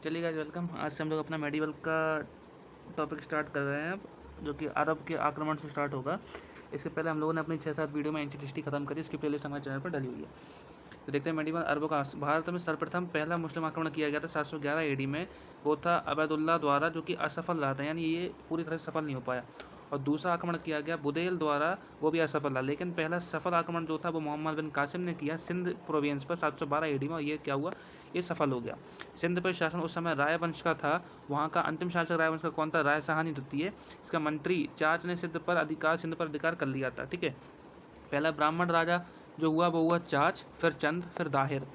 चलिए guys, welcome. आज से हम लोग अपना मेडिवल का टॉपिक स्टार्ट कर रहे हैं अब, जो कि अरब के आक्रमण से स्टार्ट होगा। इसके पहले हम लोगों ने अपनी 6-7 वीडियो में एंशिएंट हिस्ट्री खत्म करी। इसकी प्लेलिस्ट हमारे चैनल पर डली हुई है। तो देखते हैं मेडिवल अरबों का। भारत में सर्वप्रथम पहला मुस्लिम आक्रमण किया गया था 711 एडी में। वो था अबैदुल्ला द्वारा, जो कि असफल रहा था, यानी ये पूरी तरह से सफल नहीं हो पाया। और दूसरा आक्रमण किया गया बुदेल द्वारा, वो भी असफल रहा। लेकिन पहला सफल आक्रमण जो था वो मोहम्मद बिन कासिम ने किया सिंध प्रोविंस पर 712 एडी में, और ये क्या हुआ, ये सफल हो गया। सिंध पर शासन उस समय राय वंश का था। वहाँ का अंतिम शासक राय वंश का कौन था? राय सहानी द्वितीय। इसका मंत्री चाच ने सिंध पर अधिकार कर लिया था। ठीक है, पहला ब्राह्मण राजा जो हुआ वो हुआ चाच, फिर चंद, फिर दाहिर।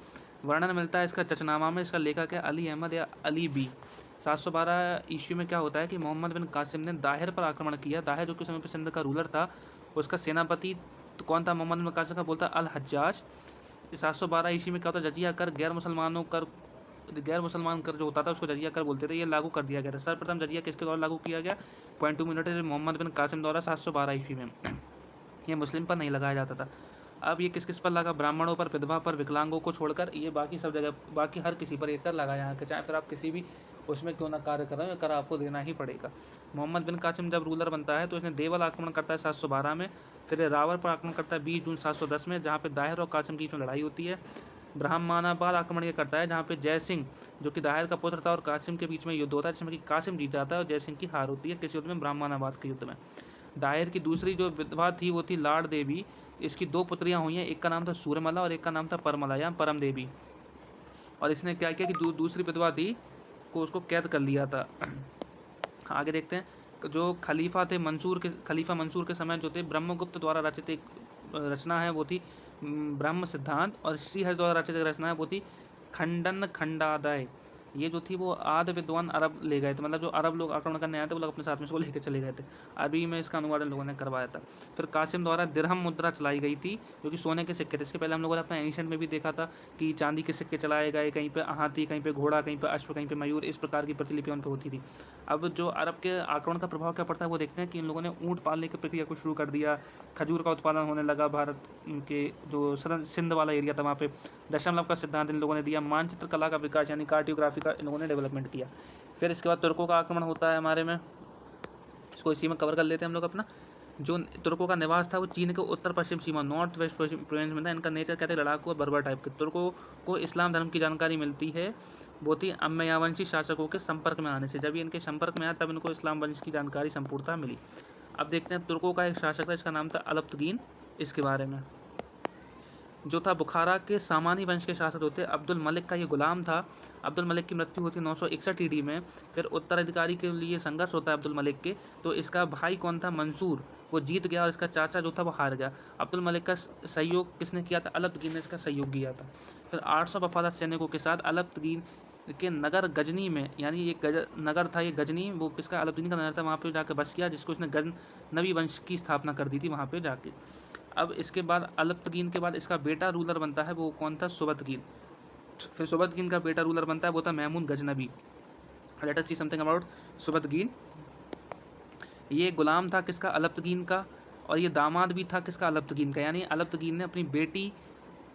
वर्णन मिलता है इसका चचनामा में। इसका लेखक है अली अहमद या अली बी। 712 ईस्वी में क्या होता है कि मोहम्मद बिन कासिम ने दाहिर पर आक्रमण किया। दाहिर जो कि समय पर सिंध का रूलर था, उसका सेनापति तो कौन था? मोहम्मद बिन कासिम का बोलता अल हज्जाज। 712 ईस्वी में क्या होता है? जजिया कर, गैर मुसलमान कर जो होता था उसको जजिया कर बोलते थे, ये लागू कर दिया गया था। सर्वप्रथम जजिया किसके द्वारा लागू किया गया? 2 मिनट मोहम्मद बिन कासिम द्वारा 712 ईस्वी में। ये मुस्लिम पर नहीं लगाया जाता था। अब ये किस किस पर लगा? ब्राह्मणों पर, विधवा पर, विकलांगों को छोड़कर। ये बाकी सब जगह, बाकी हर किसी पर एक कर लगा यहाँ के, चाहे फिर आप किसी भी उसमें क्यों ना कार्य कर रहे हो, कर आपको देना ही पड़ेगा। मोहम्मद बिन कासिम जब रूलर बनता है तो इसने देवल आक्रमण करता है 712 में। फिर रावल पर आक्रमण करता है 20 जून 710 में, जहाँ पे दाहिर और कासिम के बीच में लड़ाई होती है। ब्रह्मानाबाद आक्रमण ये करता है, जहाँ पे जय सिंह जो कि दाहिर का पुत्र था और कासिम के बीच में युद्ध होता है, जिसमें कि कासिम जीत जाता है और जय सिंह की हार होती है। किस युद्ध में? ब्रह्मानाबाद के युद्ध में। दाहिर की दूसरी जो विधवा थी वो थी लाड़ देवी। इसकी 2 पुत्रियां हुई हैं, एक का नाम था सूर्यमला और एक का नाम था परमला या परम देवी। और इसने क्या किया कि दूसरी विधवा थी को उसको कैद कर लिया था। आगे देखते हैं। जो खलीफा थे खलीफा मंसूर के समय जो थे, ब्रह्मगुप्त द्वारा रचित एक रचना है वो थी ब्रह्म सिद्धांत, और श्रीहर्ष द्वारा रचित एक रचना है वो थी खंडन खंडादय। ये जो थी वो आध विद्वान अरब ले गए थे, मतलब जो अरब लोग आक्रमण करने आए थे वो लोग अपने साथ में इसको लेकर चले गए थे। अरबी में इसका अनुवाद लोगों ने करवाया था। फिर कासिम द्वारा दिरहम मुद्रा चलाई गई थी, जो कि सोने के सिक्के थे। इसके पहले हम लोगों ने अपना एंशिएंट में भी देखा था कि चांदी के सिक्के चलाए गए, कहीं पे हाथी, कहीं पे घोड़ा, कहीं पे अश्व, कहीं पे मयूर, इस प्रकार की प्रतिलिपियां उन पर होती थी। अब जो अरब के आक्रमण का प्रभाव क्या पड़ता है वो देखते हैं कि इन लोगों ने ऊँट पालने की प्रक्रिया को शुरू कर दिया। खजूर का उत्पादन होने लगा। भारत के जो सिंध वाला एरिया था वहाँ पे दशमलव का सिद्धांत इन लोगों ने दिया। मानचित्र कला का विकास यानी कार्टोग्राफी का इन लोगों ने डेवलपमेंट किया। फिर इसके बाद तुर्कों का आक्रमण होता है हमारे में। इसको इसी में कवर कर लेते हैं हम लोग अपना। जो तुर्कों का निवास था वो चीन के उत्तर पश्चिम सीमा, नॉर्थ वेस्ट प्रोविंस में था। इनका नेचर कहते हैं लड़ाकू और बर्बर टाइप के। तुर्कों को इस्लाम धर्म की जानकारी मिलती है वो थी अम्मयावंशी शासकों के संपर्क में आने से। जब ये इनके संपर्क में आया तब इनको इस्लाम वंश की जानकारी संपूर्णता मिली। अब देखते हैं तुर्कों का एक शासक था, इसका नाम था अलप्तगीन। इसके बारे में जो था बुखारा के सामानी वंश के शासक होते अब्दुल मलिक का ये गुलाम था। अब्दुल मलिक की मृत्यु होती 961 ईडी में। फिर उत्तराधिकारी के लिए संघर्ष होता है अब्दुल मलिक के, तो इसका भाई कौन था? मंसूर, वो जीत गया और इसका चाचा जो था वो हार गया। अब्दुल मलिक का सहयोग किसने किया था? अलप्तगीन ने इसका सहयोग किया था। फिर 800 वफादार सैनिकों के साथ अलप्तगीन के नगर गजनी में, यानी एक नगर था ये गजनी, वो किसका? अलप्तगीन का नगर था, वहाँ पे जाकर बस किया, जिसको इसने गजनवी वंश की स्थापना कर दी थी वहाँ पे जाके। अब इसके बाद अलप्तगीन के बाद इसका बेटा रूलर बनता है, वो कौन था? सुबतगीन। फिर सुबतगीन का बेटा रूलर बनता है वो था Mahmud Ghaznavi. Let us see something about Sabuktigin. ये गुलाम था किसका? अलप्तगीन का, और ये दामाद भी था किसका? अलप्तगीन का। यानी अलप्तगीन ने अपनी बेटी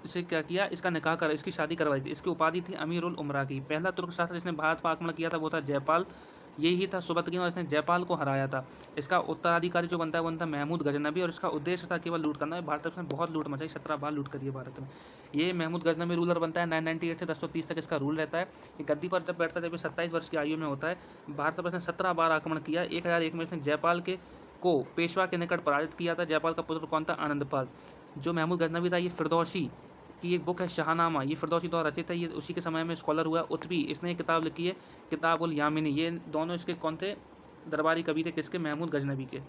से क्या किया? इसका निकाह कर, इसकी शादी करवाई थी। इसकी उपाधि थी अमीर उल उमरा की। पहला तुर्क शासक जिसने भारत पर आक्रमण किया था वो था जयपाल। यही था सुबतगीन, और इसने जयपाल को हराया था। इसका उत्तराधिकारी जो बनता है वो था महमूद गजनबी, और इसका उद्देश्य था केवल लूट करना। भारत में बहुत लूट मचाई, 17 बार लूट करी है भारत में। ये महमूद गजनबी रूलर बनता है। 998 से 1030 तक इसका रूल रहता है। ये गद्दी पर जब बैठता है जब 27 वर्ष की आयु में होता है। भारत पर इसने 17 बार आक्रमण किया। 1001 में इसने जयपाल को पेशवा के निकट पराजित किया था। जयपाल का पुत्र कौन था? आनंदपाल। जो महमूद गजनबी था ये फिरदौसी की एक बुक है शाहनामा, ये फिरदौसी द्वारा रचित है। ये उसी के समय में स्कॉलर हुआ। उत्बी, इसने एक किताब लिखी है किताब उल यामिनी। ये दोनों इसके कौन थे? दरबारी कवि थे। किसके? महमूद गजनबी के।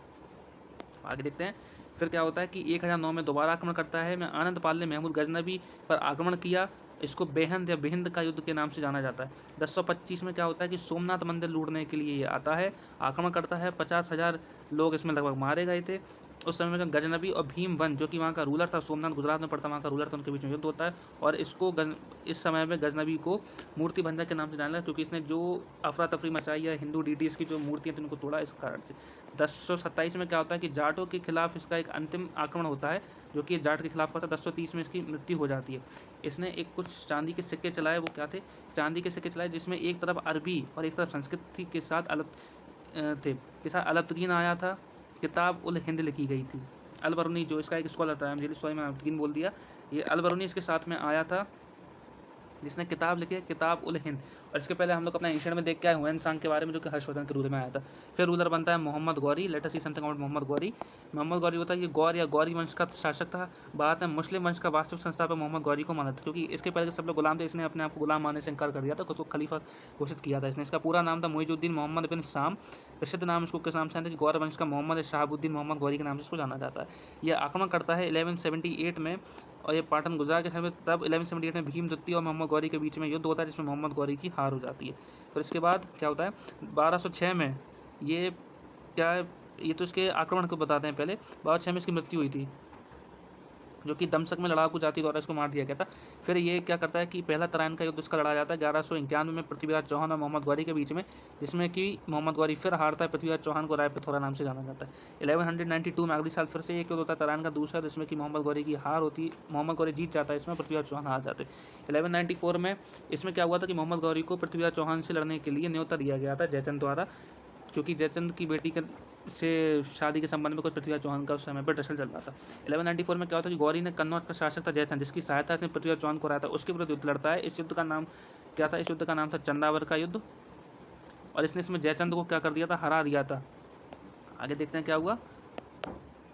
आगे देखते हैं। फिर क्या होता है कि 1009 में दोबारा आक्रमण करता है। आनंदपाल ने महमूद गजनबी पर आक्रमण किया। इसको बेहंद या बेहिंद का युद्ध के नाम से जाना जाता है। 1025 में क्या होता है कि सोमनाथ मंदिर लूटने के लिए ये आता है, आक्रमण करता है। 50,000 लोग इसमें लगभग मारे गए थे। उस समय में गजनबी और भीमवन जो कि वहाँ का रूलर था, सोमनाथ गुजरात में पड़ता, वहाँ का रूलर था, उनके बीच में युद्ध होता है। और इसको इस समय में गजनबी को मूर्ति भंजक के नाम से जाना, क्योंकि इसने जो अफरा तफरी मचाई है हिंदू डीटीज़ की जो मूर्तियाँ थी उनको तोड़ा इस कारण से। 1027 में क्या होता है कि जाटों के खिलाफ इसका एक अंतिम आक्रमण होता है, जो कि जाट के खिलाफ होता है। 1030 में इसकी मृत्यु हो जाती है। इसने एक कुछ चांदी के सिक्के चलाए, वो क्या थे, चांदी के सिक्के चलाए, जिसमें एक तरफ अरबी और एक तरफ संस्कृत के साथ अलतगीन आया था। किताब उल हिंद लिखी गई थी। अल बरूनी जो इसका एक स्कॉलर था, मुझे सॉरी मैं अलतगीन बोल दिया, ये अल बरूनी इसके साथ में आया था, जिसने किताब लिखी है किताब उल हिंद। और इसके पहले हम लोग अपना एंशियंट में देख के आए हुएन सांग के बारे में, जो कि हर्षवर्धन के रूल में आया था। फिर रूलर बनता है Muhammad Ghori. Let us see something about Muhammad Ghori. Muhammad Ghori होता है कि गौर या गौरी वंश का शासक था। बाद में मुस्लिम वंश का वास्तविक संस्थापक मोहम्मद गौरी को माना था, क्योंकि इसके पहले सब लोग गुलाम थे, इसने अपने आप को गुलाम मानने से इनकार कर दिया था, खुद को खलीफा घोषित किया था इसने। इसका पूरा नाम था मुइजुद्दीन मोहम्मद बिन शाम। प्रसिद्ध नाम इसको किस नाम से आता है कि गौर वंश का मोहम्मद शहाबुद्दीन मोहम्मद गौरी के नाम से इसको जाना जाता है। यह आक्रमण करता है 1178 में, और ये पाटन गुजरात के समय तब 1178 में भीमदत्ती और मोहम्मद गौरी के बीच में युद्ध होता है, जिसमें मोहम्मद गौरी की हार हो जाती है। फिर इसके बाद क्या होता है 1206 में, ये क्या है, ये तो इसके आक्रमण को बताते हैं पहले। 1206 में इसकी मृत्यु हुई थी, जो कि दमशक में लड़ाकू जाति द्वारा इसको मार दिया गया था। फिर ये क्या करता है कि पहला तराइन का युद्ध उसका लड़ा जाता है 1191 में पृथ्वीराज चौहान और मोहम्मद गौरी के बीच में, जिसमें कि मोहम्मद गौरी फिर हारता है, पृथ्वीराज चौहान को राय पिथौरा नाम से जाना जाता है। 1192 में अगले साल फिर से एक युद्ध होता है तराइन का दूसरा, जिसमें कि मोहम्मद गौरी की हार होती, मोहम्मद गौरी जीत जाता है, इसमें पृथ्वीराज चौहान हार जाते हैं। 1194 में इसमें क्या हुआ था कि मोहम्मद गौरी को पृथ्वीराज चौहान से लड़ने के लिए न्योता दिया गया था जयचंद द्वारा, क्योंकि जयचंद की बेटी से शादी के संबंध में कुछ पृथ्वीराज चौहान का उस समय पर टसल चल रहा था। 1194 में क्या होता है कि गौरी ने कन्नौज का शासक था जयचंद, जिसकी सहायता इसने पृथ्वीराज चौहान को रहा था, उसके विरुद्ध युद्ध लड़ता है। इस युद्ध का नाम क्या था, इस युद्ध का नाम था चंदावर का युद्ध, और इसने इसमें जयचंद को क्या कर दिया था, हरा दिया था। आगे देखते हैं क्या हुआ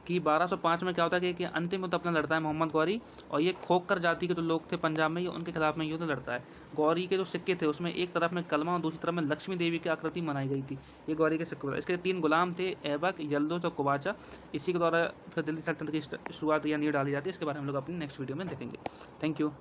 कि 1205 में क्या होता है कि अंतिम युद्ध अपना लड़ता है मोहम्मद गौरी, और ये खोखकर जाति के जो लोग थे पंजाब में, ये उनके खिलाफ में युद्ध लड़ता है। गौरी के जो सिक्के थे उसमें एक तरफ में कलमा और दूसरी तरफ में लक्ष्मी देवी की आकृति बनाई गई थी। ये गौरी के सिक्के। इसके 3 गुलाम थे, ऐबक, यल्दोज और कुबाचा। इसी के द्वारा फिर दिल्ली सल्तनत की शुरुआत या नींव डाली जाती है। इसके बारे में हम लोग अपनी नेक्स्ट वीडियो में देखेंगे। Thank you.